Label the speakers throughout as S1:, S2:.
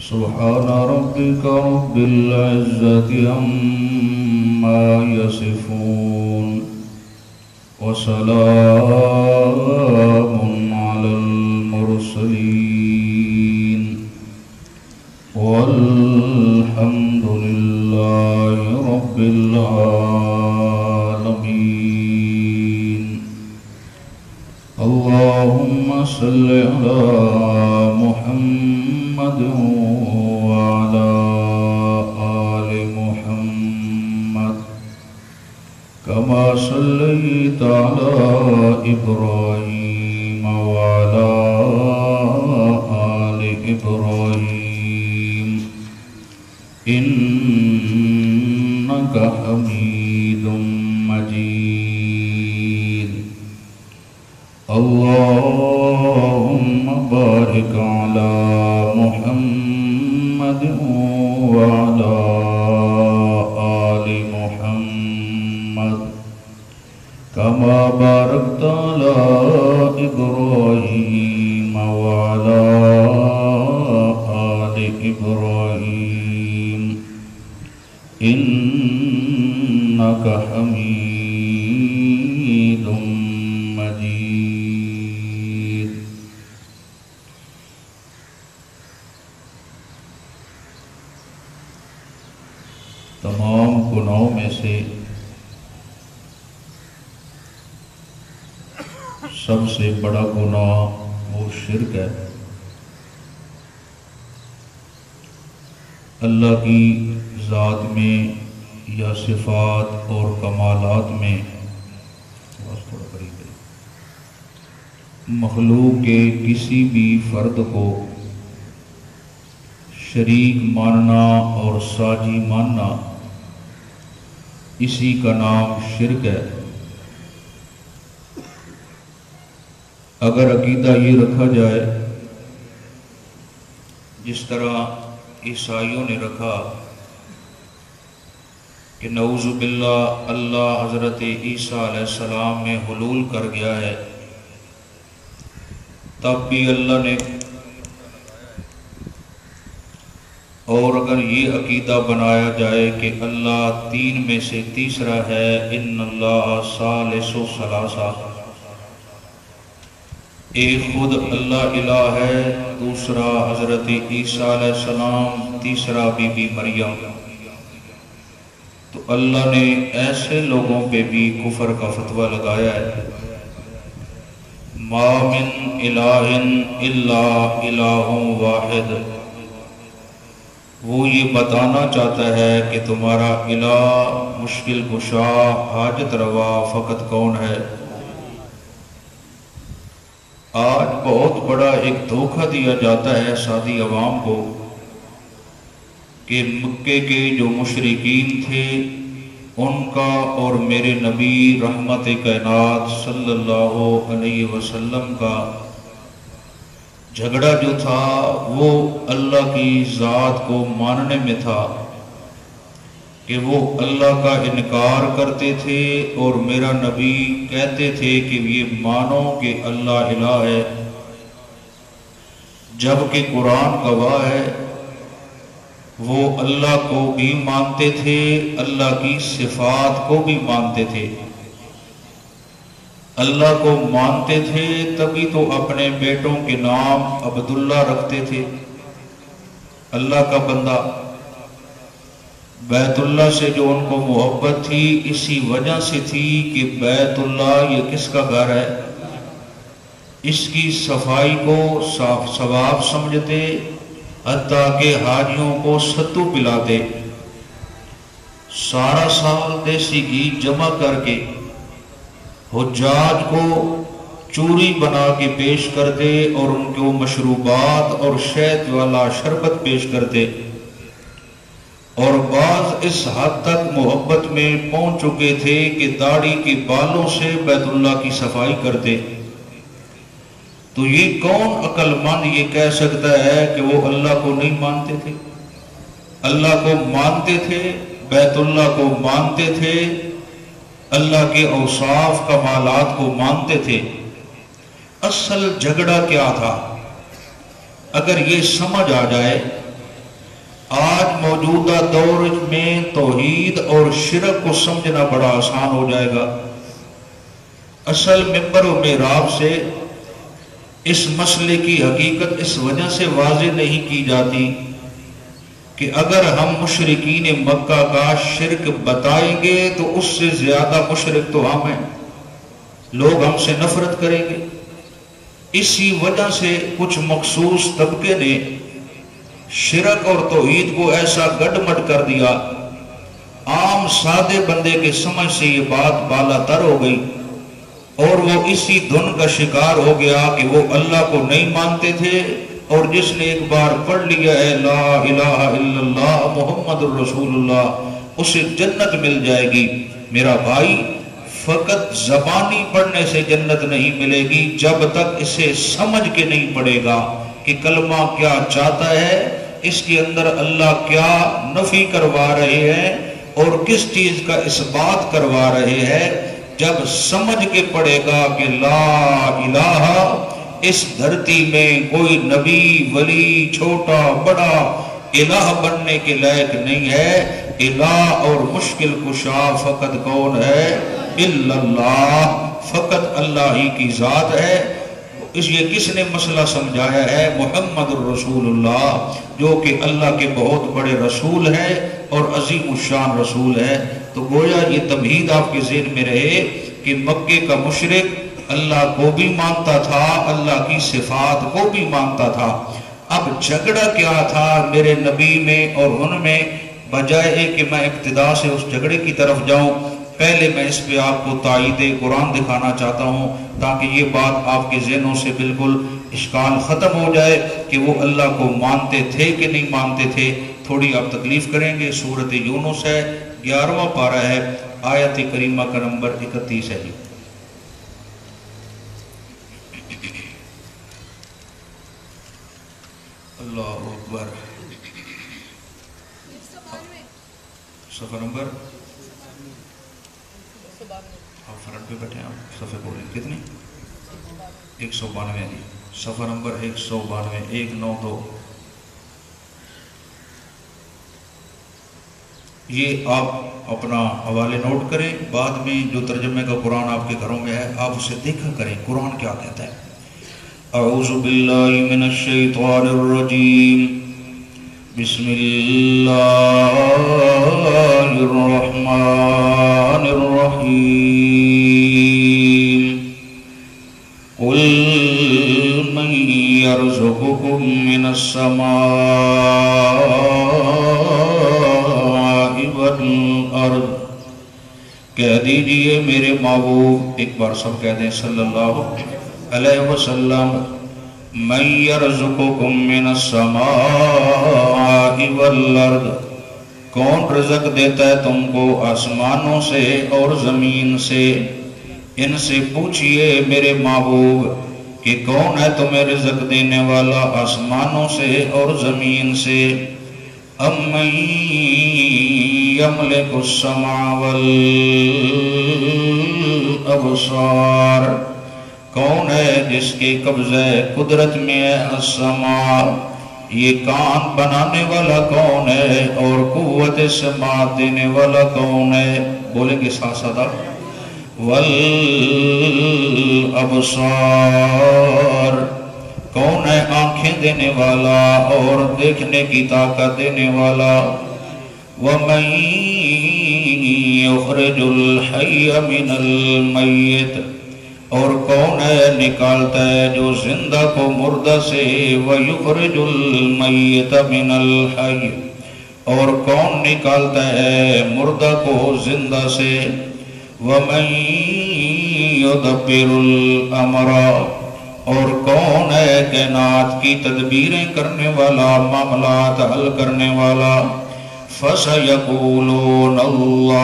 S1: سبحان ربك رب العزة عما يصفون وسلام على المرسلين والحمد لله رب العالمين. اللهم صل على محمد وعلى آل محمد كما صليت على إبراهيم وعلى آل إبراهيم إنك حميد مجيد. اللهم بارك على محمد وعلى آل محمد كما باركت على إبراهيم وعلى آل إبراهيم إنك حميد مجيد. تمام گناہوں میں سے سب سے بڑا گناہ وہ شرک ہے. اللہ کی ذات میں یا صفات اور کمالات میں مخلوق کے کسی بھی فرد کو شریک ماننا اور ساجی ماننا، اسی کا نام شرک ہے. اگر عقیدہ یہ رکھا جائے جس طرح عیسائیوں نے رکھا کہ نعوذ باللہ اللہ حضرت عیسیٰ علیہ السلام میں حلول کر گیا ہے، تب بھی اللہ نے، اور اگر یہ عقیدہ بنایا جائے کہ اللہ تین میں سے تیسرا ہے، ان اللہ ثالث ثلاثہ، ایک خود اللہ الہ ہے، دوسرا حضرت عیسیٰ علیہ السلام، تیسرا بی بی مریم، تو اللہ نے ایسے لوگوں پہ بھی کفر کا فتویٰ لگایا ہے. ما من الہ الا الہ واحد. وہ یہ بتانا چاہتا ہے کہ تمہارا الہ مشکل کشا حاجت روا فقط کون ہے. آج بہت بڑا ایک دھوکہ دیا جاتا ہے سادی عوام کو کہ مکے کے جو مشرکین تھے ان کا اور میرے نبی رحمت کائنات صلی اللہ علیہ وسلم کا جھگڑا جو تھا وہ اللہ کی ذات کو ماننے میں تھا کہ وہ اللہ کا انکار کرتے تھے اور میرا نبی کہتے تھے کہ یہ مانو کہ اللہ الہ ہے، جبکہ قرآن گواہ ہے وہ اللہ کو بھی مانتے تھے، اللہ کی صفات کو بھی مانتے تھے. اللہ کو مانتے تھے تبھی تو اپنے بیٹوں کے نام عبداللہ رکھتے تھے. اللہ کا بندہ بیت اللہ سے جو ان کو محبت تھی اسی وجہ سے تھی کہ بیت اللہ یہ کس کا گھر ہے، اس کی صفائی کو ثواب سمجھتے، حتیٰ کہ حاجیوں کو ستو پلاتے، سارا سال دیسی گھی جمع کر کے حجاج کو چوری بنا کے پیش کرتے اور ان کو مشروبات اور شہد والا شربت پیش کرتے. اور بعض اس حد تک محبت میں پہنچ چکے تھے کہ داڑھی کے بالوں سے بیت اللہ کی صفائی کرتے. تو یہ کون عقل مند یہ کہہ سکتا ہے کہ وہ اللہ کو نہیں مانتے تھے؟ اللہ کو مانتے تھے، بیت اللہ کو مانتے تھے، اللہ کے اوصاف کمالات کو مانتے تھے. اصل جھگڑا کیا تھا، اگر یہ سمجھ آ جائے، آج موجودہ دور میں توحید اور شرک کو سمجھنا بڑا آسان ہو جائے گا۔ اصل منبر و محراب سے اس مسئلے کی حقیقت اس وجہ سے واضح نہیں کی جاتی کہ اگر ہم مشرکین مکہ کا شرک بتائیں گے تو اس سے زیادہ مشرک تو ہم ہیں، لوگ ہم سے نفرت کریں گے۔ اسی وجہ سے کچھ مخصوص طبقے نے شرک اور توحید کو ایسا گڈ مڈ کر دیا، عام سادے بندے کے سمجھ سے یہ بات بالا تر ہو گئی اور وہ اسی دھن کا شکار ہو گیا کہ وہ اللہ کو نہیں مانتے تھے، اور جس نے ایک بار پڑھ لیا ہے لا الہ الا اللہ محمد الرسول اللہ، اسے جنت مل جائے گی۔ میرا بھائی، فقط زبانی پڑھنے سے جنت نہیں ملے گی جب تک اسے سمجھ کے نہیں پڑے گا کہ کلمہ کیا چاہتا ہے، اس کے اندر اللہ کیا نفی کروا رہے ہیں اور کس چیز کا اثبات کروا رہے ہیں۔ جب سمجھ کے پڑے گا کہ لا الہ، اس دھرتی میں کوئی نبی ولی چھوٹا بڑا الہ بننے کے لائق نہیں ہے، الہ اور مشکل کشا فقط کون ہے؟ الا اللہ، فقط اللہ ہی کی ذات ہے۔ اس یہ کس نے مسئلہ سمجھایا ہے؟ محمد الرسول اللہ، جو کہ اللہ کے بہت بڑے رسول ہے اور عظیم الشان رسول ہے۔ تو گویا یہ تمہید آپ کے ذہن میں رہے کہ مکے کا مشرک اللہ کو بھی مانتا تھا، اللہ کی صفات کو بھی مانتا تھا۔ اب جھگڑا کیا تھا میرے نبی میں اور ان میں؟ بجائے کہ میں ابتدا سے اس جھگڑے کی طرف جاؤں، پہلے میں اس پہ آپ کو تائید قرآن دکھانا چاہتا ہوں تاکہ یہ بات آپ کے ذہنوں سے بالکل اشکال ختم ہو جائے کہ وہ اللہ کو مانتے تھے کہ نہیں مانتے تھے۔ تھوڑی آپ تکلیف کریں گے۔ سورۃ یونس ہے، 11واں پارہ ہے، آیت کریمہ کا نمبر 31 ہے۔ اللہ اکبر۔ صفحہ نمبر، آپ فرنٹ پہ بیٹھے ہیں، آپ صفحے بولیں کتنی؟ 192 جی، صفحہ نمبر 192، 192۔ یہ آپ اپنا حوالے نوٹ کریں، بعد میں جو ترجمے کا قرآن آپ کے گھروں میں ہے آپ اسے دیکھا کریں قرآن کیا کہتا ہے۔ اعوذ باللہ من الشیطان الرجیم، بسم اللہ الرحمن الرحیم، قل من یرزقکم من السماء والارض، کہہ دیجئے میرے محبوب، ایک بار سب کہہ دیں صلی اللہ علیہ وسلم، من یرزقکم من السماء والارض، کون رزق دیتا ہے تم کو آسمانوں سے اور زمین سے؟ ان سے پوچھئے میرے محبوب کہ کون ہے تمہیں رزق دینے والا آسمانوں سے اور زمین سے؟ امن یملک السمع والابصار، کون ہے جس کے قبضہ قدرت میں ہے السماع، یہ کان بنانے والا کون ہے اور قوت سماعت دینے والا کون ہے؟ بولیں گے ساتھ ساتھ، والابصار، کون ہے آنکھیں دینے والا اور دیکھنے کی طاقت دینے والا؟ وَمَن يُخْرِجُ الْحَيَّ مِنَ الْمَيِّتِ، اور کون ہے نکالتا ہے جو زندہ کو مردہ سے؟ وَيُخْرِجُ الْمَيِّتَ مِنَ الْحَيِّ، اور کون نکالتا ہے مردہ کو زندہ سے؟ وَمَن يُدَبِّرُ الْأَمْرَ، اور کون ہے کائنات کی تدبیریں کرنے والا، معاملات حل کرنے والا؟ فَسَيَقُولُونَ اللَّهُ،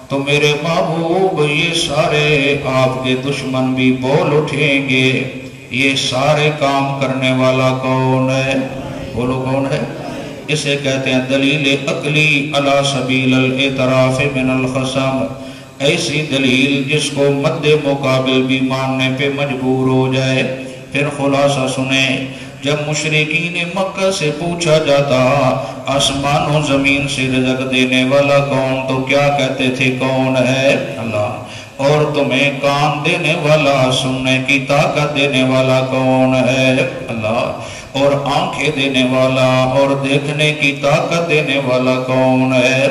S1: تو میرے محبوب یہ سارے آپ کے دشمن بھی بول اٹھیں گے، یہ سارے کام کرنے والا کون ہے؟ بولو کون ہے؟ اسے کہتے ہیں دلیل عقلی علی سبیل الاعتراف من الخصم، ایسی دلیل جس کو مد مقابل بھی ماننے پہ مجبور ہو جائے۔ پھر خلاصہ سنیں، جب مشرکین مکہ سے پوچھا جاتا آسمان و زمین سے رزق دینے والا کون، تو کیا کہتے تھے؟ کون ہے؟ اللہ۔ اور تمہیں کان دینے والا، سننے کی طاقت دینے والا کون ہے؟ اللہ۔ اور آنکھیں دینے والا اور دیکھنے کی طاقت دینے والا کون ہے؟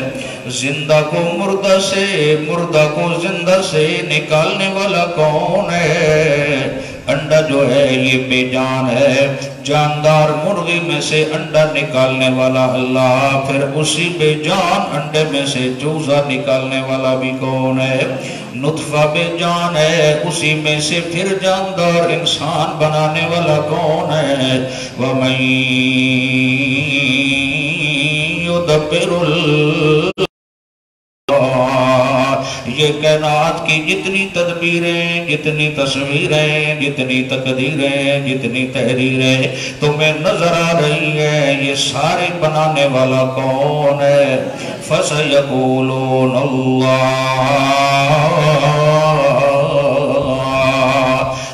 S1: زندہ کو مردہ سے، مردہ کو زندہ سے نکالنے والا کون ہے؟ انڈا جو ہے یہ بے جان ہے، جاندار مرغی میں سے انڈا نکالنے والا اللہ، پھر اسی بے جان انڈے میں سے چوزا نکالنے والا بھی کون ہے؟ نطفہ بے جان ہے، اسی میں سے پھر جاندار انسان بنانے والا کون ہے؟ وَمَن يُدَبِّرُ یہ کائنات کی جتنی تدبیریں، جتنی تصویریں، جتنی تقدیریں، جتنی تحریریں تمہیں نظر آ رہی ہے، یہ سارے بنانے والا کون ہے؟ فَسَيَقُولُونَ اللَّهُ،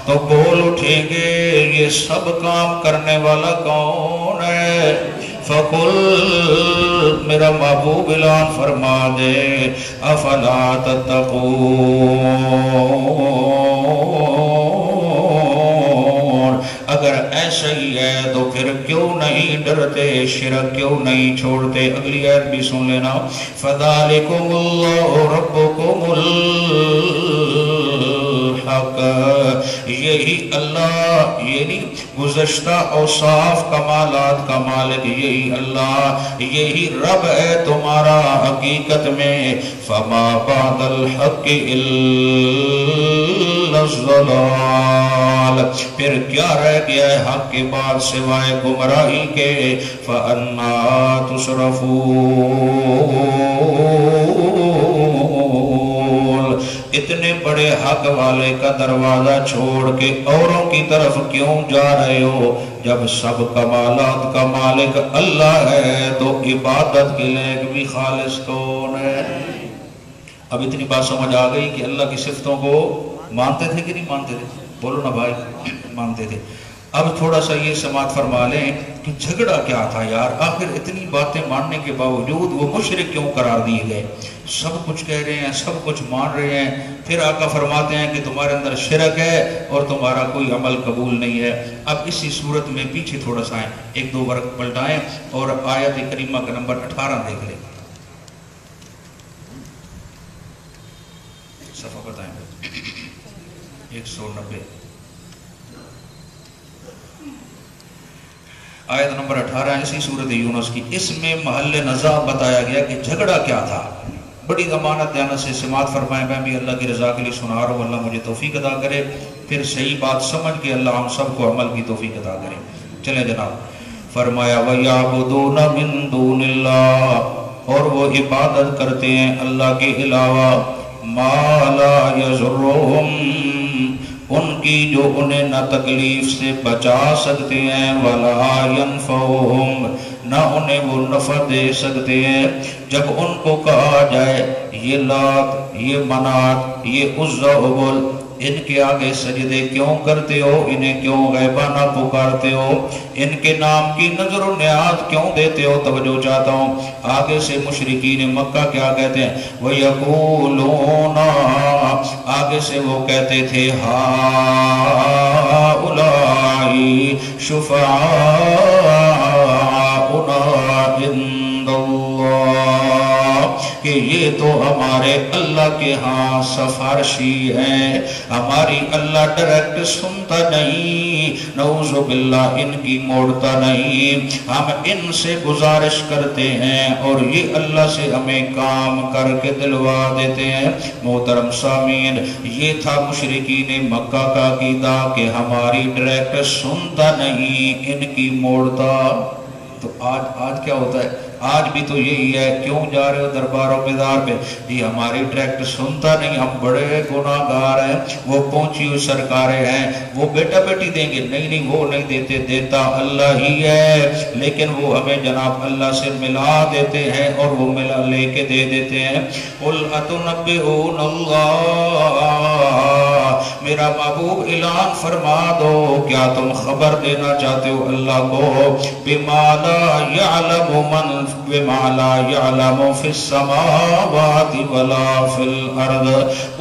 S1: تو بول اٹھیں گے یہ سب کام کرنے والا کون ہے؟ فَقُلْ، میرا محبوب اعلان فرما دے، افلا تتقون، اگر ایسا ہی ہے تو پھر کیوں نہیں ڈرتے، شرک کیوں نہیں چھوڑتے؟ اگلی آیت بھی سن لینا، فَذَلِكُمُ اللَّهُ رَبُّكُمُ الْحَقَّ، یہی اللہ، یہی گزشتہ اوصاف کمالات کا مالک، یہی اللہ، یہی رب ہے تمہارا حقیقت میں۔ فَمَا بَعْدَ الْحَقِّ إِلَّا الضَّلَالَ، پھر کیا رہ گیا ہے حق کے بعد سوائے گمراہی کے؟ فَأَنَّا تُصْرَفُونَ، اتنے بڑے حق والے کا دروازہ چھوڑ کے اوروں کی طرف کیوں جا رہے ہو؟ جب سب کمالات کا مالک اللہ ہے تو عبادت کے لائق بھی خالص کون ہے؟ اب اتنی بات سمجھ آ گئی کہ اللہ کی صفتوں کو مانتے تھے کہ نہیں مانتے تھے؟ بولو نا بھائی، مانتے تھے۔ اب تھوڑا سا یہ سماعت فرما لیں کہ جھگڑا کیا تھا یار، آخر اتنی باتیں ماننے کے باوجود وہ مشرک کیوں قرار دیے گئے؟ سب کچھ کہہ رہے ہیں، سب کچھ مان رہے ہیں، پھر آقا فرماتے ہیں کہ تمہارے اندر شرک ہے اور تمہارا کوئی عمل قبول نہیں ہے۔ اب اسی صورت میں پیچھے تھوڑا سا آئیں، ایک دو ورق پلٹائیں اور آیت کریمہ کا نمبر 18 دیکھ لیں، صفحہ بتائیں، 190، آیت نمبر 18 اسی سورۃ یونس کی۔ اس میں محل نزاع بتایا گیا کہ جھگڑا کیا تھا۔ بڑی ضمانت دیانت سے سماعت فرمائیں، میں بھی اللہ کی رضا کے لیے سنا رہا ہوں، اللہ مجھے توفیق عطا کرے، پھر صحیح بات سمجھ کے اللہ ہم سب کو عمل کی توفیق عطا کرے۔ چلیں جناب، فرمایا وَيَعْبُدُونَ مِن دُونِ اللَّهِ، اور وہ عبادت کرتے ہیں اللہ کے علاوہ، مَا لَا يَضُرُّهُمْ، ان کی جو انہیں نہ تکلیف سے بچا سکتے ہیں، وَلَا يَنْفَعُهُمْ، نہ انہیں وہ نفع دے سکتے ہیں۔ جب ان کو کہا جائے یہ لات، یہ منات، یہ عزا حبل، ان کے آگے سجدے کیوں کرتے ہو، انہیں کیوں غیبانہ پکارتے ہو، ان کے نام کی نظر و نیاز کیوں دیتے ہو؟ توجہ چاہتا ہوں، آگے سے مشرکین مکہ کیا کہتے ہیں؟ وَيَقُولُونَ، آگے سے وہ کہتے تھے ہَؤُلَاءِ شُفَعَاؤُنَا عِندَ اللَّهِ، کہ یہ تو ہمارے اللہ کے ہاں سفارشی ہیں، ہماری اللہ ڈائریکٹ سنتا نہیں، نعوذ باللہ ان کی موڑتا نہیں، ہم ان سے گزارش کرتے ہیں اور یہ اللہ سے ہمیں کام کر کے دلوا دیتے ہیں۔ محترم سامعین، یہ تھا مشرکین مکہ کا عقیدہ کہ ہماری ڈائریکٹ سنتا نہیں، ان کی موڑتا۔ تو آج کیا ہوتا ہے؟ آج بھی تو یہی ہے، کیوں جا رہے ہو دربار و مزار پہ؟ جی ہماری ڈائریکٹ سنتا نہیں، ہم بڑے گناہگار ہیں، وہ پہنچی ہوئی سرکاریں ہیں، وہ بیٹا بیٹی دیں گے، نہیں نہیں وہ نہیں دیتے، دیتا اللہ ہی ہے، لیکن وہ ہمیں جناب اللہ سے ملا دیتے ہیں اور وہ ملا لے کے دے دیتے ہیں۔ قُلْ أَتُنَبِّئُونَ اللَّهَ، میرا محبوب اعلان فرما دو، کیا تم خبر دینا چاہتے ہو اللہ کو؟ بِمَا لَا يَعْلَمُ مَنْ بِمَا لَا يَعْلَمُ فِي السَّمَاوَاتِ وَلَا فِي الْأَرْضِ،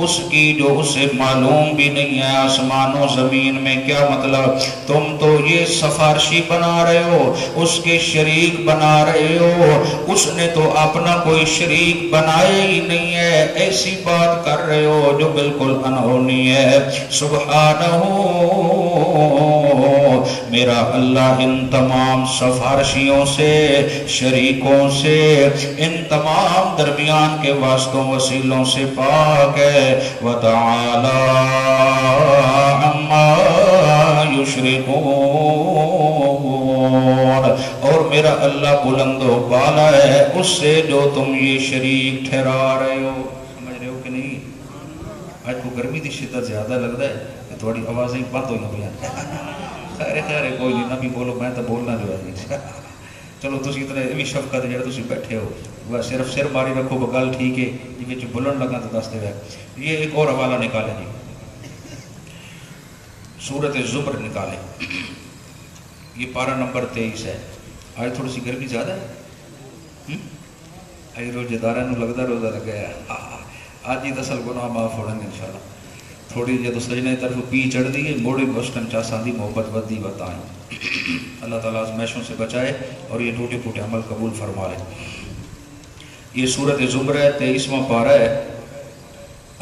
S1: اس کی جو اسے معلوم بھی نہیں ہے آسمان و زمین میں۔ کیا مطلب؟ تم تو یہ سفارشی بنا رہے ہو، اس کے شریک بنا رہے ہو، اس نے تو اپنا کوئی شریک بنائے ہی نہیں ہے، ایسی بات کر رہے ہو جو بالکل انہونی ہے۔ سبحانہ میرا اللہ ان تمام سفارشیوں سے، شریکوں سے، ان تمام درمیان کے واسطوں وسیلوں سے پاک ہے۔ وَتَعَالَى عَمَّا يُشْرِكُونَ، اور میرا اللہ بلند و بالا ہے اس سے جو تم یہ شریک ٹھہرا رہے ہو۔ سمجھ رہے ہو کہ نہیں؟ آج کو گرمی دی شدت زیادہ لگتا ہے کہ تھوڑی آوازیں بند ہوئی ہیں۔ خیر خیر کوئی نہیں، نہ بھی بولو، میں تو بولنا جو ہے۔ چلو تسی اتنے بھی شفقت جڑے تسی بیٹھے ہو، وہ صرف سر ماری رکھو بگل ٹھیک ہے جی، وچ بولن لگا تو دس دے۔ یہ ایک اور حوالہ نکالے جی، سورۃ الزمر نکالے، یہ پارہ نمبر 23 ہے۔ آج تھوڑی سی گرمی زیادہ ہے، آج روزے داراں نوں لگدا روزہ لگا ہے، آج ہی دسل گناہ معاف ہو جائیں گے انشاءاللہ۔ تھوڑی جے تو سجنے طرف پی چڑھ دی ہے، موڑی بسٹن چاساں دی محبت ودی بتائیں۔ اللہ تعالیٰ آزمائشوں سے بچائے اور یہ ٹوٹے پھوٹے عمل قبول فرما لے۔ یہ سورۃ زمر ہے، 23واں پارہ ہے،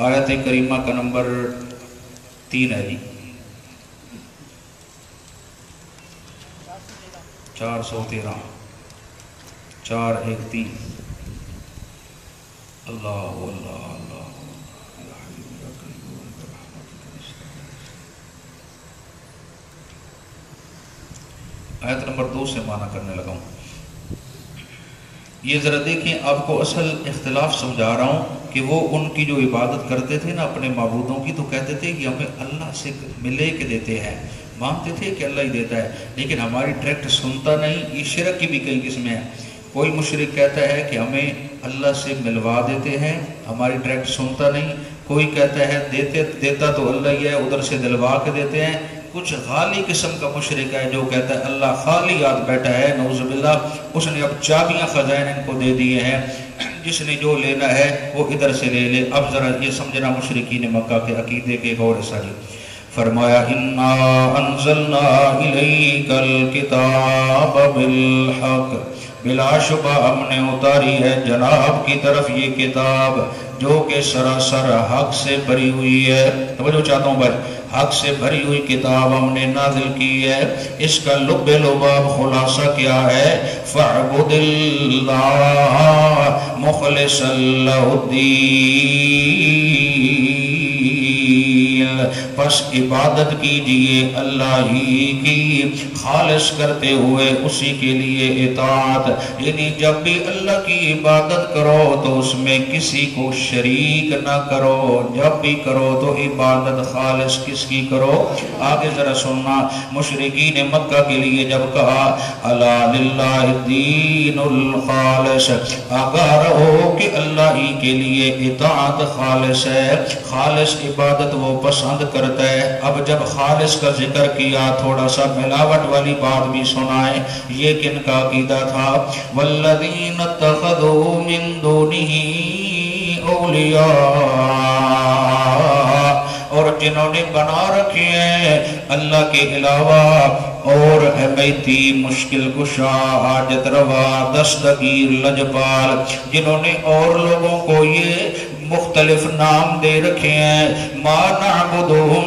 S1: آیت کریمہ کا نمبر 3 ہے جی، 413 413۔ اللہ اللہ اللہ آیت نمبر 2 سے معنی کرنے لگا ہوں۔ یہ ذرا دیکھیں، آپ کو اصل اختلاف سمجھا رہا ہوں کہ وہ ان کی جو عبادت کرتے تھے نا اپنے معبودوں کی، تو کہتے تھے کہ ہمیں اللہ سے ملے کے دیتے ہیں، مانتے تھے کہ اللہ ہی دیتا ہے، لیکن ہماری ڈائریکٹ سنتا نہیں۔ یہ شرک کی بھی کئی قسمیں ہیں۔ کوئی مشرک کہتا ہے کہ ہمیں اللہ سے ملوا دیتے ہیں، ہماری ڈائریکٹ سنتا نہیں۔ کوئی کہتا ہے دیتا تو اللہ ہی ہے، ادھر سے دلوا کے دیتے ہیں۔ کچھ غالی قسم کا مشرک ہے جو کہتا ہے اللہ خالی یاد بیٹھا ہے، نعوذ باللہ، اس نے اب چابیاں خزائن ان کو دے دیے ہیں، جس نے جو لینا ہے وہ ادھر سے لے لے۔ اب ذرا یہ سمجھنا مشرکین مکہ کے عقیدے کے غور سے۔ فرمایا انا انزلنا الیک الکتاب بالحق، بلا شبہ ہم نے اتاری ہے جناب کی طرف یہ کتاب جو کہ سراسر حق سے بھری ہوئی ہے۔ توجہ چاہتا ہوں بھائی، حق سے بھری ہوئی کتاب ہم نے نازل کی ہے۔ اس کا لب لباب خلاصہ کیا ہے؟ فَاعْبُدِ اللَّهَ مُخْلِصًا لَهُ الدِّينَ، پس عبادت کیجئے اللہ ہی کی خالص کرتے ہوئے اسی کے لیے اطاعت، یعنی جب بھی اللہ کی عبادت کرو تو اس میں کسی کو شریک نہ کرو، جب بھی کرو تو عبادت خالص کس کی کرو؟ آگے ذرا سننا، مشرکین مکہ کے لیے جب کہا الا للہ الدین الخالص، آگاہ رہو کہ اللہ ہی کے لیے اطاعت خالص ہے، خالص عبادت وہ پسند کرتا ہے۔ اب جب خالص کا ذکر کیا تھوڑا سا ملاوٹ والی بات بھی سنائیں۔ یہ کن کا عقیدہ تھا؟ والذین اتخذوا من دونہ اولیاء، اور جنہوں نے بنا رکھے ہیں اللہ کے علاوہ اور حمیتی، مشکل کشا، حاجت روا، دستگیر، لجپال، جنہوں نے اور لوگوں کو یہ مختلف نام دے رکھے ہیں۔ ما نعبدهم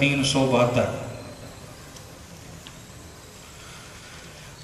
S1: 372।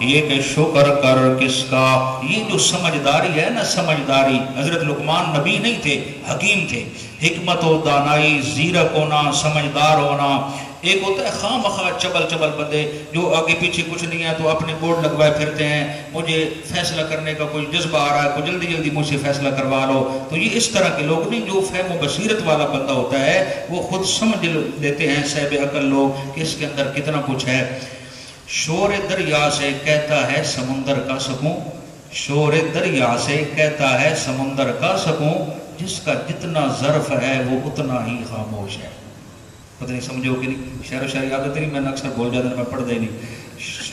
S1: یہ کہ شکر کر کس کا. یہ جو سمجھداری ہے نا، سمجھداری، حضرت لقمان نبی نہیں تھے، حکیم تھے. حکمت و دانائی، زیرک ہونا، سمجھدار ہونا. ایک ہوتا ہے خواہ مخواہ چبل چبل بندے جو آگے پیچھے کچھ نہیں ہے تو اپنے بورڈ لگوائے پھرتے ہیں، مجھے فیصلہ کرنے کا کوئی جذبہ آ رہا ہے، کوئی جلدی جلدی مجھ سے فیصلہ کروا لو. تو یہ اس طرح کے لوگ نہیں. جو فہم و بصیرت والا بندہ ہوتا ہے وہ خود سمجھ لیتے ہیں صاحب عقل لوگ کہ اس کے اندر کتنا کچھ ہے. شور دریا سے کہتا ہے سمندر کا سکون، شور دریا سے کہتا ہے سمندر کا سکون، جس کا جتنا ظرف ہے وہ اتنا ہی خاموش ہے. پتہ نہیں سمجھو کہ نہیں، شعر و شاعری عادت نہیں، میں اکثر بول جاتا میں پڑھتا ہی نہیں.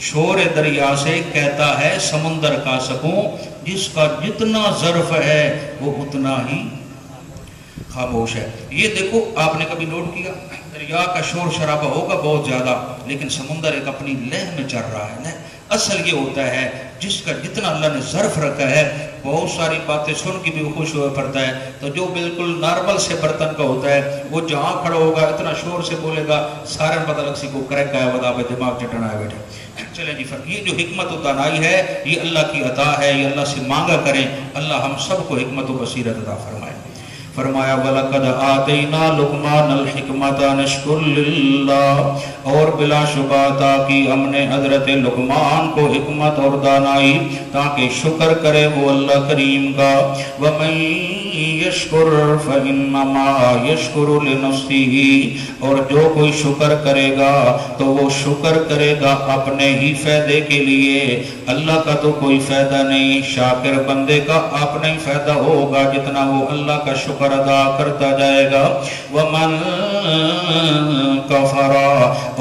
S1: شور دریا سے کہتا ہے سمندر کا سکون، جس کا جتنا ظرف ہے وہ اتنا ہی خاموش ہے. یہ دیکھو آپ نے کبھی نوٹ کیا، دریا کا شور شرابہ ہوگا بہت زیادہ، لیکن سمندر ایک اپنی لہر میں چل رہا ہے. اصل یہ ہوتا ہے جس کا جتنا اللہ نے ظرف رکھا ہے. بہت ساری باتیں سن کے بھی وہ خوش ہوا پڑتا ہے. تو جو بالکل نارمل سے برتن کا ہوتا ہے وہ جہاں کھڑا ہوگا اتنا شور سے بولے گا سارے پتہ لگ سی کو کریک آیا ودا پہ دماغ چٹنا ہے بیٹھے. چلیں جی، یہ جو حکمت و دانائی ہے یہ اللہ کی عطا ہے، یہ اللہ سے مانگا کریں. اللہ ہم سب کو حکمت و بصیرت عطا فرمائے. فرمایا وَلَقَدْ آتَيْنَا لُقْمَانَ الْحِكْمَةَ نَشْكُرْ لِلَّهِ، اور بلا شبہ عطا کی ہم نے حضرت لقمان کو حکمت اور دانائی تاکہ شکر کرے وہ اللہ کریم کا. وَمَنْ يَشْكُرْ فَإِنَّمَا يَشْكُرُ لِنَفْسِهِ، اور جو کوئی شکر کرے گا تو وہ شکر کرے گا اپنے ہی فائدے کے لیے. اللہ کا تو کوئی فائدہ نہیں، شاکر بندے کا اپنا ہی فائدہ ہوگا جتنا وہ اللہ کا شکر ادا کرتا جائے گا. وَمَنْ كَفَرَ،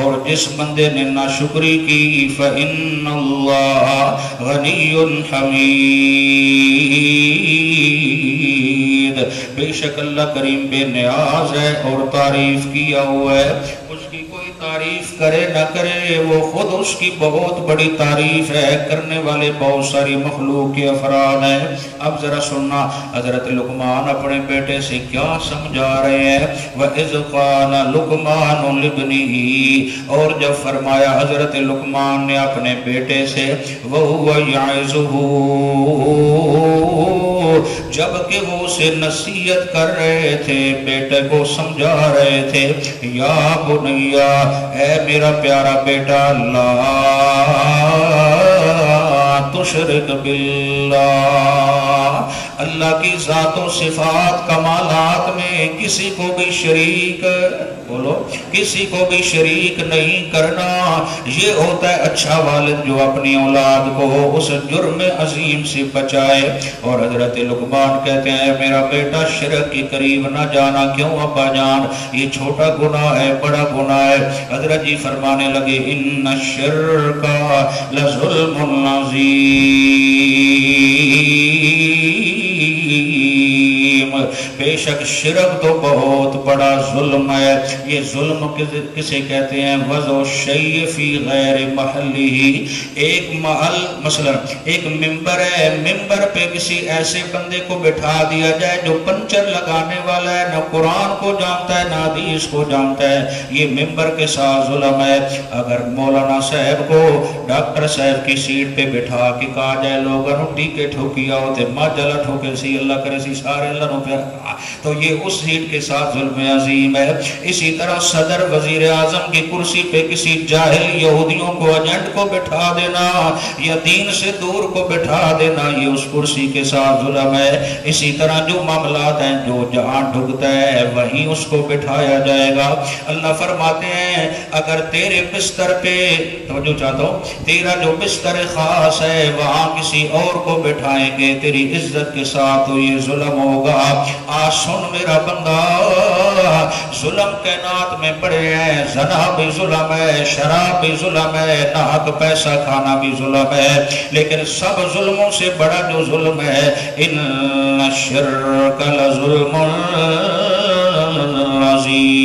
S1: اور جس بندے نے ناشکری کی، فَإِنَّ اللَّهَ غَنِيٌّ حَمِيدٌ، بے شک اللہ کریم بے نیاز ہے اور تعریف کیا ہوا ہے. اس کی کوئی تعریف کرے نہ کرے وہ خود اس کی بہت بڑی تعریف ہے. کرنے والے بہت ساری مخلوق کے افراد ہیں. اب ذرا سننا حضرت لقمان اپنے بیٹے سے کیا سمجھا رہے ہیں. وَإِذْ قَالَ لُقْمَانُ لِابْنِهِ، اور جب فرمایا حضرت لقمان نے اپنے بیٹے سے، وَهُوَ يَعِظُهُ، جبکہ وہ اسے نصیحت کر رہے تھے، بیٹے کو سمجھا رہے تھے، یا بنیا، اے میرا پیارا بیٹا، لا تشرک باللہ، اللہ کی ذات و صفات کمالات میں کسی کو بھی شریک، بولو، کسی کو بھی شریک نہیں کرنا. یہ ہوتا ہے اچھا والد جو اپنی اولاد کو اس جرم عظیم سے بچائے. اور حضرت لقمان کہتے ہیں میرا بیٹا شرک کے قریب نہ جانا. کیوں ابا جان؟ یہ چھوٹا گناہ ہے بڑا گناہ ہے. حضرت جی فرمانے لگے ان الشرک لظلم عظیم، بے شک شرک تو بہت بڑا ظلم ہے. یہ ظلم کسے کہتے ہیں؟ وضع الشیء فی غیر محلہ. ایک محل، مثلا ایک ممبر ہے، ممبر پہ کسی ایسے بندے کو بٹھا دیا جائے جو پنچر لگانے والا ہے، نہ قرآن کو جانتا ہے نہ حدیث کو جانتا ہے. یہ ممبر کے ساتھ ظلم ہے. اگر مولانا صاحب کو ڈاکٹر صاحب کی سیٹ پہ بٹھا کے کہا جائے لوگوں ٹیکے ٹھوکیا ہوتے ماجلہ ٹھوکے سی اللہ کرے سی سارے اللہ نو پہ، تو یہ اس سیٹ کے ساتھ ظلم عظیم ہے. اسی طرح صدر وزیر اعظم کی کرسی پہ کسی جاہل یہودیوں کو ایجنٹ کو بٹھا دینا یا دین سے دور کو بٹھا دینا، یہ اس کرسی کے ساتھ ظلم ہے. اسی طرح جو معاملات ہیں جو جہاں ڈھکتا ہے وہیں اس کو بٹھایا جائے گا. اللہ فرماتے ہیں اگر تیرے بستر پہ، توجہ چاہتا ہوں، تیرا جو بستر خاص ہے وہاں کسی اور کو بٹھائیں گے تیری عزت کے ساتھ تو یہ ظلم ہوگا. آج سن میرا بندہ، ظلم کائنات میں بڑے ہیں. زنا بھی ظلم ہے، شراب بھی ظلم ہے، ناحق پیسہ کھانا بھی ظلم ہے، لیکن سب ظلموں سے بڑا جو ظلم ہے، ان الشرک لظلم عظیم.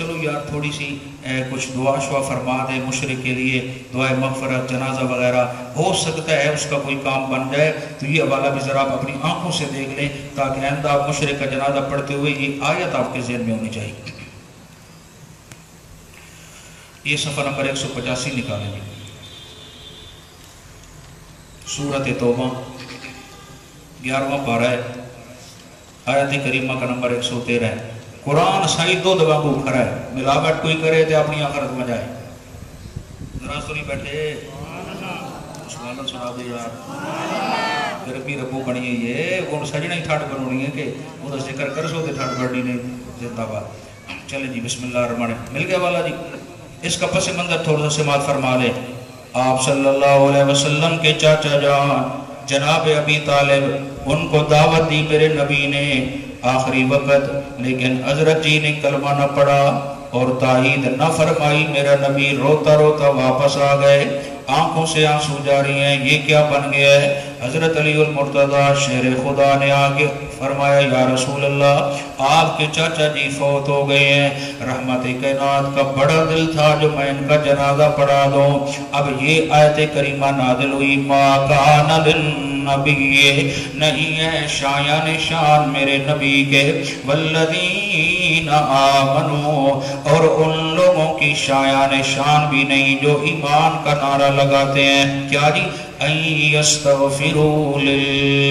S1: چلو یار تھوڑی سی کچھ دعا شعا فرما دے مشرک کے لیے، دعائے مغفرت جنازہ وغیرہ، ہو سکتا ہے اس کا کوئی کام بن جائے، تو یہ حوالہ بھی ذرا آپ اپنی آنکھوں سے دیکھ لیں تاکہ آئندہ آپ مشرک کا جنازہ پڑھتے ہوئے یہ آیت آپ کے ذہن میں ہونی چاہیے۔ یہ صفحہ نمبر 185 نکالیں گے، سورۃ توبہ 11واں پارہ ہے، آیت کریمہ کا نمبر 113 ہے۔ قرآن سائی دو دبا کو کھڑا ہے، ملاوٹ کوئی کرے تو اپنی آخرت میں جائے۔ ذرا سنی بیٹھے سبحان سنا دے یار، ربی ربو بنی ہے وہ سجنا ہی ٹھاٹ بنونی ہے کہ وہ ذکر کر سو تے ٹھاٹ بڑھنی نہیں زندہ باد۔ چلے جی بسم اللہ الرحمن الرحیم، مل گیا والا جی۔ اس کا پس منظر تھوڑا سا سماعت فرما لیں۔ آپ صلی اللہ علیہ وسلم کے چاچا جان جناب ابی طالب، ان کو دعوت دی میرے نبی نے آخری وقت، لیکن حضرت جی نے کلمہ نہ پڑھا اور تائید نہ فرمائی۔ میرا نبی روتا روتا واپس آ گئے، آنکھوں سے آنسو جاری ہیں، یہ کیا بن گیا ہے؟ حضرت علی المرتضی شیر خدا نے آگے فرمایا یا رسول اللہ، آپ کے چاچا جی فوت ہو گئے ہیں، رحمت کائنات کا بڑا دل تھا جو میں ان کا جنازہ پڑھا دوں۔ اب یہ آیت کریمہ نازل ہوئی، ما کان للنبی، نہیں ہے شایان شان میرے نبی کے، والذین آمنوا، اور ان لوگوں کی شایان شان بھی نہیں جو ایمان کا نعرہ لگاتے ہیں۔ کیا جی؟ ان یستغفروا للمشرکین،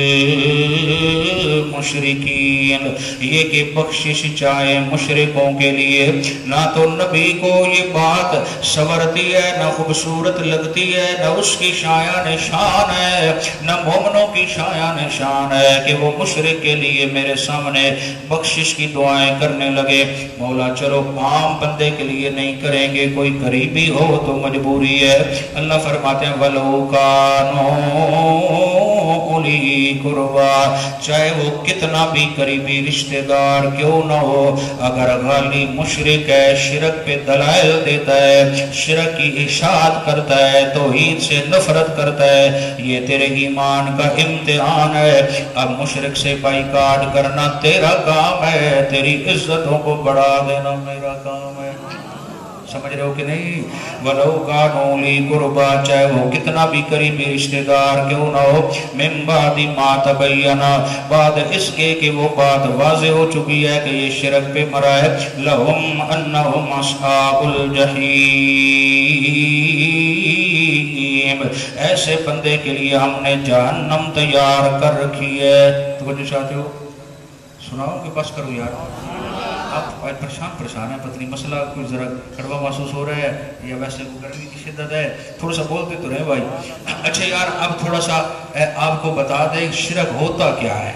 S1: یہ کہ بخشش چاہے مشرکوں کے لیے۔ نہ تو نبی کو یہ بات سورتی ہے، نہ خوبصورت لگتی ہے، نہ اس کی شایان شان ہے، نہ مومنوں کی شایان شان ہے کہ وہ مشرک کے لیے میرے سامنے بخشش کی دعائیں کرنے لگے۔ مولا چلو عام بندے کے لیے نہیں کریں گے، کوئی قریبی ہو تو مجبوری ہے۔ اللہ فرماتے ہیں وَلَوْ كَانُوا أُولِي قُرْبَىٰ، چاہے وہ کتنا بھی قریبی رشتہ دار کیوں نہ ہو، اگر غالی مشرک ہے، شرک پہ دلائل دیتا ہے، شرک کی اشاعت کرتا ہے، توحید سے نفرت کرتا ہے، یہ تیرے ایمان کا امتحان ہے۔ اب مشرک سے بائیکاٹ کرنا تیرا کام ہے، تیری عزتوں کو بڑھا دینا میرا کام ہے۔ سمجھ رہے ہو کہ نہیں؟ وَلَوْ كَانُوا أُولِي قُرْبَىٰ، چاہے وہ کتنا بھی قریبی رشتہ دار کیوں نہ ہو، مِن بَعْدِ مَا تَبَيَّنَ، بعد اس کے کہ وہ بات واضح ہو چکی ہے کہ یہ شرک پہ مرا ہے، لَهُمْ أَنَّهُمْ أَصْحَابُ الْجَحِيمِ، ایسے بندے کے لیے ہم نے جہنم تیار کر رکھی ہے۔ تو جو چاہتے ہو سناؤ کہ بس کرو یار، آپ پریشان ہیں، پتہ نہیں مسئلہ کوئی ذرا کڑوا محسوس ہو رہا ہے یا ویسے گرمی کی شدت ہے، تھوڑا سا بولتے تو رہے بھائی۔ اچھا یار اب تھوڑا سا آپ کو بتا دیں شرک ہوتا کیا ہے۔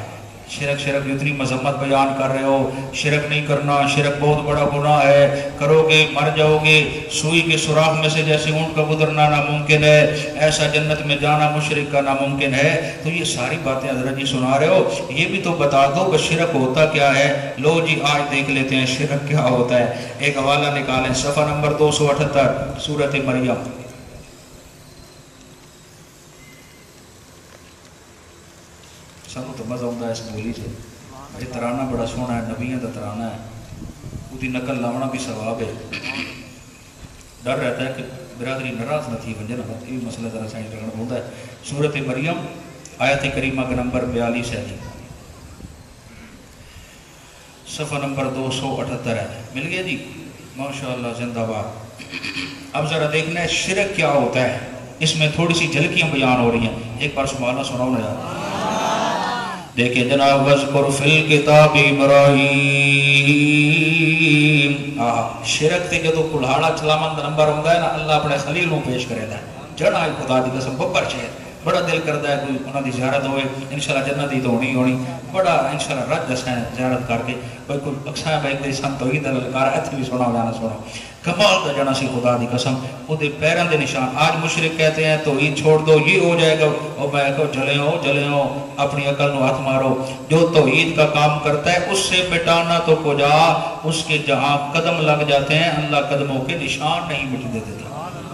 S1: شرک جو اتنی مذمت بیان کر رہے ہو، شرک نہیں کرنا، شرک بہت بڑا گناہ ہے، کرو گے مر جاؤ گے، سوئی کے سوراخ میں سے جیسے اونٹ کا گزرنا ناممکن ہے، ایسا جنت میں جانا مشرک کا ناممکن ہے۔ تو یہ ساری باتیں حضرت جی سنا رہے ہو، یہ بھی تو بتا دو کہ شرک ہوتا کیا ہے۔ لو جی آج دیکھ لیتے ہیں شرک کیا ہوتا ہے۔ ایک حوالہ نکالیں، صفحہ نمبر 278 سورۃ مریم۔ سانو تو مزہ آتا ہے اس بولی سے، یہ ترانہ بڑا سونا ہے، نبیوں کا ترانہ ہے، وہ نقل لاؤنا بھی ثواب ہے۔ ڈر رہتا ہے کہ برادری ناراض نہ تھی ونجے نہ یہ مسئلہ ذرا سائنس رکھنا ہوتا ہے۔ سورۃ مریم آیت کریمہ کا نمبر 42 ہے جی، صفحہ نمبر 278 ہے، مل گیا جی؟ ماشاءاللہ زندہ باد۔ اب ذرا دیکھنا ہے شرک کیا ہوتا ہے، اس میں تھوڑی سی جھلکیاں بیان ہو رہی ہیں، ایک بار سبحان اللہ سناؤ نا یار۔ دیکھیں جناب وَذْكُرْ فِي الْكِتَابِ إِبْرَاہِيمَ، شرک تے جدو کلہاڑا چلامند نمبر ہوں گا نا، اللہ اپنے خلیلوں پیش کرے گا، جڑا ہے خدا دی قسم ببر شہر، بڑا دل کرتا ہے کوئی انہوں دی زیارت ہوئے، انشاءاللہ جنت دی تو ہونی، بڑا انشاءاللہ رج جسائیں زیارت کر کے، کوئی اکسائیں بھائی کوئی سن توحید للکار ایتھے بھی سنا ہو جانا سنو، کمال کا جانا سی خدا دی قسم، وہ دے پیران دے نشان۔ آج مشرک کہتے ہیں توحید چھوڑ دو یہ ہو جائے گا، اور میں کہو جلے ہو اپنی عقل نو ہاتھ مارو، جو توحید کا کام کرتا ہے اس سے مٹانا تو کجا، اس کے جہاں قدم لگ جاتے ہیں اللہ قدموں کے نشان نہیں مٹ دیتے تھے۔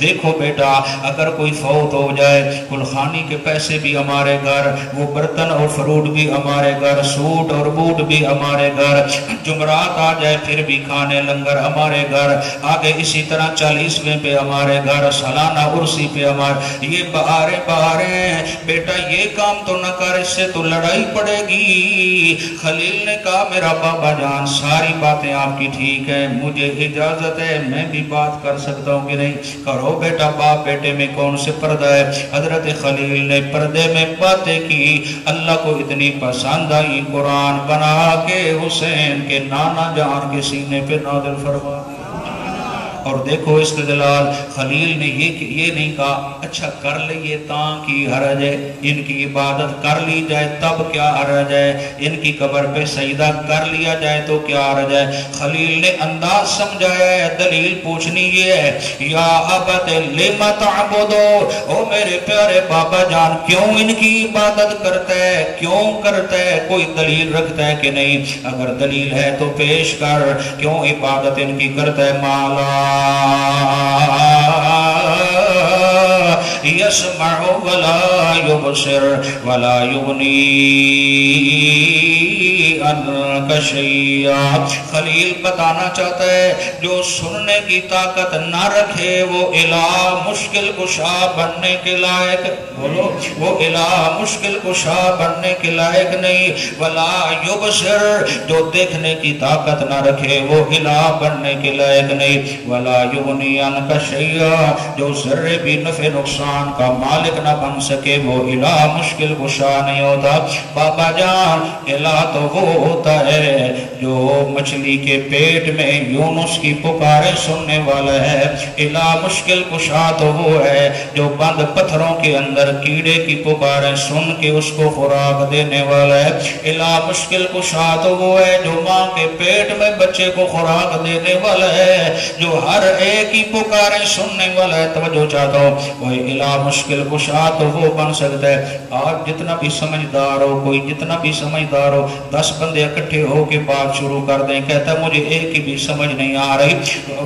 S1: دیکھو بیٹا اگر کوئی فوت ہو جائے کلخانی کے پیسے بھی ہمارے گھر, وہ برتن اور فروٹ بھی ہمارے گھر, سوٹ اور بوٹ بھی ہمارے گھر, جمعرات آ جائے پھر بھی کھانے لنگر ہمارے گھر, آگے اسی طرح 40ویں پہ ہمارے گھر, سالانہ عرسی پہ ہمارے, یہ بہاریں بیٹا یہ کام تو نہ کر, اس سے تو لڑائی پڑے گی. خلیل نے کہا میرا بابا جان ساری باتیں آپ کی ٹھیک ہے, مجھے اجازت ہے میں بھی بات کر سکتا ہوں کہ نہیں؟ کرو بیٹا, باپ بیٹے میں کون سے پردہ ہے. حضرت خلیل نے پردے میں باتیں کی, اللہ کو اتنی پسند آئی قرآن بنا کے حسین کے نانا جان کے سینے پہ نازل فرما. اور دیکھو استدلال, خلیل نے یہ نہیں کہا اچھا کر لئیے تاں کی حرج ہے, ان کی عبادت کر لی جائے تب کیا حرج ہے, ان کی قبر پہ سجدہ کر لیا جائے تو کیا حرج ہے. خلیل نے انداز سمجھایا ہے, دلیل پوچھنی یہ ہے, یا ابت لم تعبدو, او میرے پیارے بابا جان کیوں ان کی عبادت کرتا ہے, کیوں کرتا ہے, کوئی دلیل رکھتا ہے کہ نہیں؟ اگر دلیل ہے تو پیش کر, کیوں عبادت ان کی کرتا ہے. مالا يسمع ولا يبصر ولا يغني عنك شيئا. خلیل بتانا چاہتا ہے جو سننے کی طاقت نہ رکھے وہ الہ مشکل کشا بننے کے لائق, بولو وہ الہ مشکل کشا بننے کے لائق نہیں. ولا يبصر جو دیکھنے کی طاقت نہ رکھے وہ الہ بننے کے لائق نہیں. ولا يغني عنك شيئا جو ذرے بھی نفع نقصان کا مالک نہ بن سکے وہ الہ مشکل کشا نہیں ہوتا. بابا جان الہ تو وہ ہوتا ہے جو مچھلی کے پیٹ میں یونس کی پکارے سننے والا ہے. الہ مشکل کشا تو وہ ہے جو بند پتھروں کے اندر کیڑے کی پکارے سن کے اس کو خوراک دینے والا ہے. الہ مشکل کشا تو وہ ہے جو ماں کے پیٹ میں بچے کو خوراک دینے والا ہے, جو ہر ایک کی پکارے سننے والا ہے. توجہ چاہتا ہوں, وہ الہ مشکل کشا تو وہ بن سکتا ہے. آج جتنا بھی سمجھدار ہو, کوئی جتنا بھی سمجھدار ہو, 10 بندے اکٹھے ہو کے بات شروع کر دیں, کہتا ہے مجھے ایک کی بھی سمجھ نہیں آ رہی,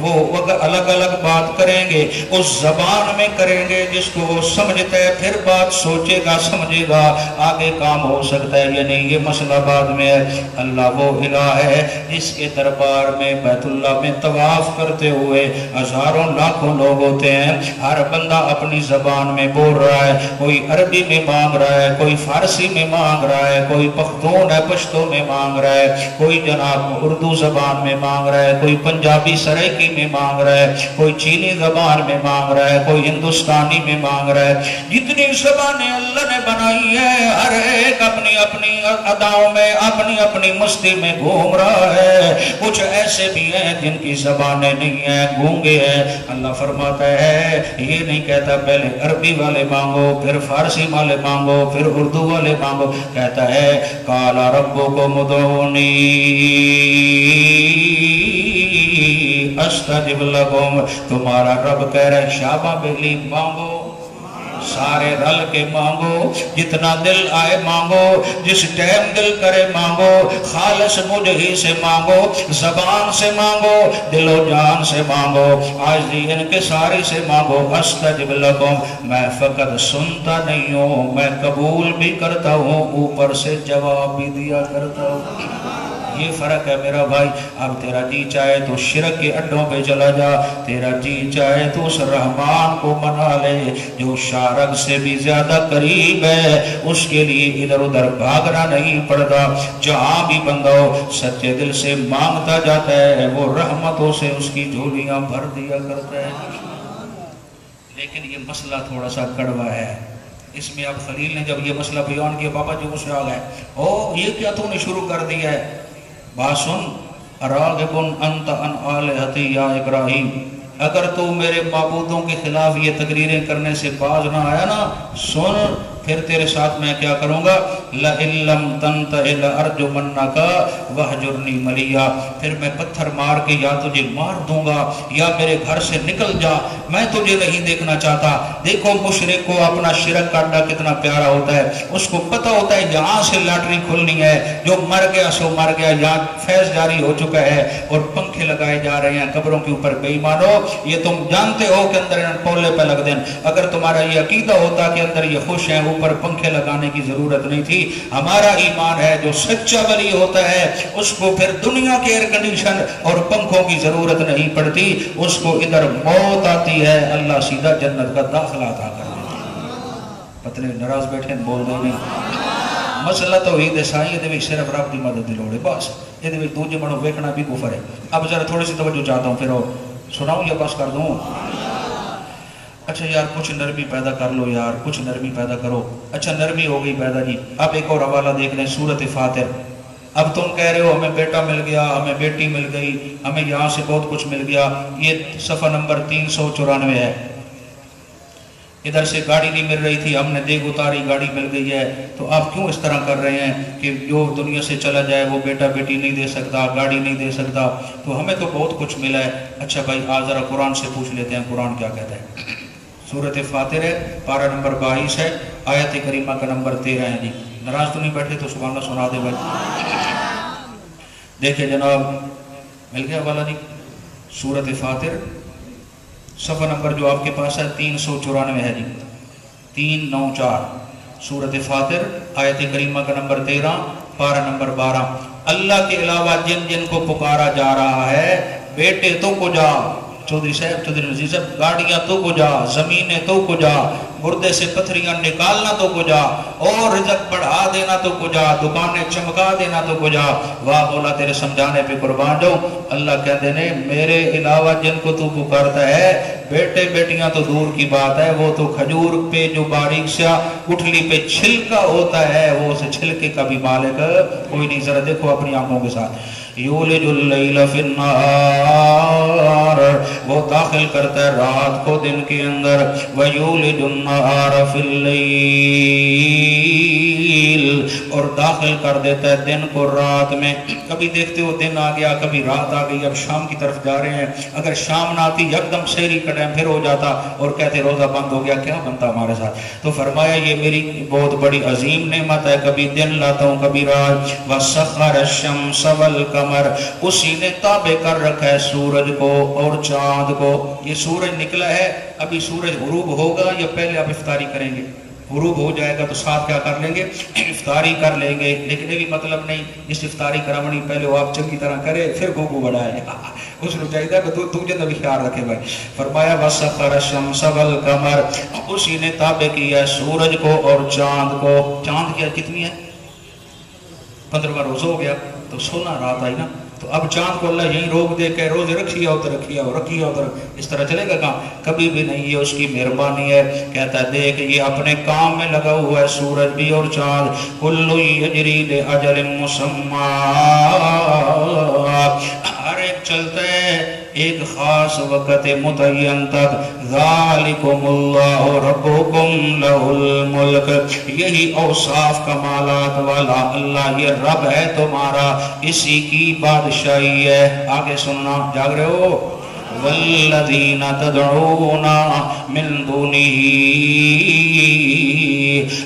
S1: وہ الگ الگ بات کریں گے, اس زبان میں کریں گے جس کو وہ سمجھتا ہے, پھر بات سوچے گا سمجھے گا, آگے کام ہو سکتا ہے یا نہیں. یہ مسئلہ بعد میں ہے. اللہ وہ الہ ہے جس کے دربار میں بیت اللہ میں طواف کرتے ہوئے ہزاروں لاکھوں لوگ ہوتے ہیں, ہر بندہ اپنی زبان میں بول رہا ہے, کوئی عربی میں مانگ رہا ہے, کوئی فارسی میں مانگ رہا ہے, کوئی پختون ہے پشتو میں مانگ رہا ہے, کوئی جناب اردو زبان میں مانگ رہا ہے, کوئی پنجابی سرائکی میں مانگ رہا ہے, کوئی چینی زبان میں مانگ رہا ہے, کوئی ہندوستانی میں مانگ رہا ہے. جتنی زبانیں اللہ نے بنائی ہے ہر ایک اپنی اپنی اداؤں میں اپنی اپنی مستی میں گھوم رہا ہے. کچھ ایسے بھی ہیں جن کی زبانیں نہیں ہیں, گونگے ہیں. اللہ فرماتا ہے یہ نہیں کہتا پہلے عربی والے مانگو پھر فارسی والے مانگو پھر اردو والے مانگو, کہتا ہے قال ربکم ادعونی استجب لکم. تمہارا رب کہہ رہے شابہ بلی مانگو, سارے رل کے مانگو, جتنا دل آئے مانگو, جس ٹائم دل کرے مانگو, خالص مجھ ہی سے مانگو, زبان سے مانگو, دل و جان سے مانگو, عاجزی انکساری سے مانگو. استجب لکم, میں فقط سنتا نہیں ہوں, میں قبول بھی کرتا ہوں, اوپر سے جواب بھی دیا کرتا ہوں. یہ فرق ہے میرا بھائی. اب تیرا جی چاہے تو شرک کے اڈوں پہ چلا جا, تیرا جی چاہے تو اس رحمان کو منا لے جو شارک سے بھی زیادہ قریب ہے, اس کے لیے ادھر ادھر بھاگنا نہیں پڑتا. جہاں بھی بندہ ہو سچے دل سے مانگتا جاتا ہے وہ رحمتوں سے اس کی جھولیاں بھر دیا کرتا ہے. لیکن یہ مسئلہ تھوڑا سا کڑوا ہے. اس میں اب خلیل نے جب یہ مسئلہ بیان کیا بابا جو اس میں آ گئے, او یہ کیا تو نے شروع کر دیا ہے, بات سن. راغبن انت ان آلہتی یا ابراہیم, اگر تو میرے معبودوں کے خلاف یہ تقریریں کرنے سے باز نہ آیا نا, سن پھر تیرے ساتھ میں کیا کروں گا؟ لَإِن لَّمْ تَنْتَهِ لَأَرْجُمَنَّكَ وَاهْجُرْنِي مَلِيًّا، پھر میں پتھر مار کے یا تجھے مار دوں گا یا میرے گھر سے نکل جا، میں تجھے نہیں دیکھنا چاہتا۔ دیکھو مشرک کو اپنا شرک کا اڈا کتنا پیارا ہوتا ہے، اس کو پتہ ہوتا ہے یہاں سے لاٹری کھلنی ہے، جو مر گیا سو مر گیا، یہاں فیض جاری ہو چکا ہے اور پنکھے لگائے جا رہے ہیں قبروں کے اوپر۔ بے ایمانو، یہ تم جانتے ہو کہ اندر پولے پہ لگ دیں، اگر تمہارا یہ عقیدہ ہوتا کہ اندر یہ خوش ہیں اوپر پنکھے لگانے کی ضرورت نہیں تھی۔ ہمارا ایمان ہے جو سچا ولی ہوتا ہے اس کو پھر دنیا کے ایئر کنڈیشن اور پنکھوں کی ضرورت نہیں پڑتی، اس کو ادھر موت آتی ہے، اللہ سیدھا جنت کا داخلہ عطا کر دیتا ہے۔ پتہ نہیں ناراض بیٹھے بول دے نہیں۔ مسئلہ توحید عیسائی دے وچ صرف رب دی مدد دی لوڑ ہے، بس یہ دے وچ دوجے منوں ویکھنا بھی کفر ہے۔ اب ذرا تھوڑی سی توجہ چاہتا ہوں، پھر سناؤں یا بس کر دوں؟ اچھا یار کچھ نرمی پیدا کر لو، یار کچھ نرمی پیدا کرو۔ اچھا نرمی ہو گئی پیدا جی، اب ایک اور حوالہ دیکھ لیں، سورۃ فاطر۔ اب تم کہہ رہے ہو ہمیں بیٹا مل گیا، ہمیں بیٹی مل گئی، ہمیں یہاں سے بہت کچھ مل گیا، یہ صفحہ نمبر 394 ہے۔ ادھر سے گاڑی نہیں مل رہی تھی، ہم نے دیکھ اتاری گاڑی مل گئی ہے، تو آپ کیوں اس طرح کر رہے ہیں کہ جو دنیا سے چلا جائے وہ بیٹا بیٹی نہیں دے سکتا، گاڑی نہیں دے سکتا، تو ہمیں تو بہت کچھ ملا ہے۔ اچھا بھائی آج ذرا قرآن سے پوچھ لیتے ہیں، قرآن کیا کہتا ہے؟ سورۃ فاطر ہے، پارہ نمبر 22 ہے، آیت کریمہ کا نمبر 13 ہے جی۔ ناراض تو نہیں بیٹھے تو سبحان اللہ سنا دے بھائی۔ دیکھیں جناب مل گیا والا جی، سورۃ فاطر صفحہ نمبر جو آپ کے پاس ہے 394 ہے جی، 394 سورۃ فاطر آیت کریمہ کا نمبر 13 پارہ نمبر 12۔ اللہ کے علاوہ جن جن کو پکارا جا رہا ہے، بیٹے تو کو جا، چودھری صاحب چودھری نذیر صاحب، گاڑیاں تو کو جا، زمینیں تو کو جا، مردے سے پتھریاں نکالنا تو کو جا، اور رزق بڑھا دینا تو کو جا، دکانیں چمکا دینا تو کو جا، واہ مولا تیرے سمجھانے پہ قربان جاؤں۔ اللہ کہتے ہیں میرے علاوہ جن کو تو پکارتا ہے، بیٹے بیٹیاں تو دور کی بات ہے، وہ تو کھجور پہ جو باریک سا گٹھلی پہ چھلکا ہوتا ہے وہ اسے چھلکے کا بھی مالک کوئی نہیں۔ ذرا دیکھو اپنی آنکھوں کے ساتھ، یولج اللیل فی النہار، وہ داخل کرتا ہے رات کو دن کے اندر، ویولج النہار فی اللیل، اور داخل کر دیتا ہے دن کو رات میں۔ کبھی دیکھتے ہو دن آ گیا، کبھی رات آ گئی، اب شام کی طرف جا رہے ہیں، اگر شام نہ آتی یکدم سحری کا ٹائم پھر ہو جاتا اور کہتے روزہ بند ہو گیا، کیا بنتا ہمارے ساتھ؟ تو فرمایا یہ میری بہت بڑی عظیم نعمت ہے، کبھی دن لاتا ہوں کبھی رات۔ وَسَخَّرَ الشَّمْسَ وَالْقَمَرَ، اسی نے تابع کر رکھا ہے سورج کو اور چاند کو۔ یہ سورج نکلا ہے، ابھی سورج غروب ہوگا یا پہلے آپ افطاری کریں گے؟ غروب ہو جائے گا تو ساتھ کیا کر لیں گے؟ افطاری کر لیں گے، لیکن یہ بھی مطلب نہیں اس افطاری کرامنی پہلے وہ آپ چنگی طرح کرے پھر گوگو بڑھائے، اس نے چاہیے کہ تو جنہ بھی خیال رکھے بھائی۔ فرمایا وَسَخَّرَ الشَّمْسَ وَالْقَمَرَ، اسی نے تابع کیا سورج کو اور چاند کو۔ چاند کیا کتنی ہے؟ 15واں روز ہو گیا تو 16 رات آئی نا، تو اب چاند کو اللہ یہیں روک دے کہ روزے رکھیے ادھر رکھیے اور رکھیے ادھر، اس طرح چلے گا کام؟ کبھی بھی نہیں، یہ اس کی مہربانی ہے۔ کہتا ہے دیکھ یہ اپنے کام میں لگا ہوا ہے سورج بھی اور چاند، کل یجری لاجل مسمی، ہر ایک چلتا ہے ایک خاص وقت متعین تک۔ ذالکم اللہ ربکم لہ الملک، یہی اوصاف کمالات والا اللہ یہ رب ہے تمہارا، اسی کی بادشاہی ہے۔ آگے سننا، جاگ رہے ہو؟ والذین تدعون من دونہ،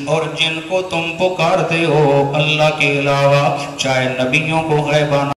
S1: اور جن کو تم پکارتے ہو اللہ کے علاوہ، چاہے نبیوں کو غیبانہ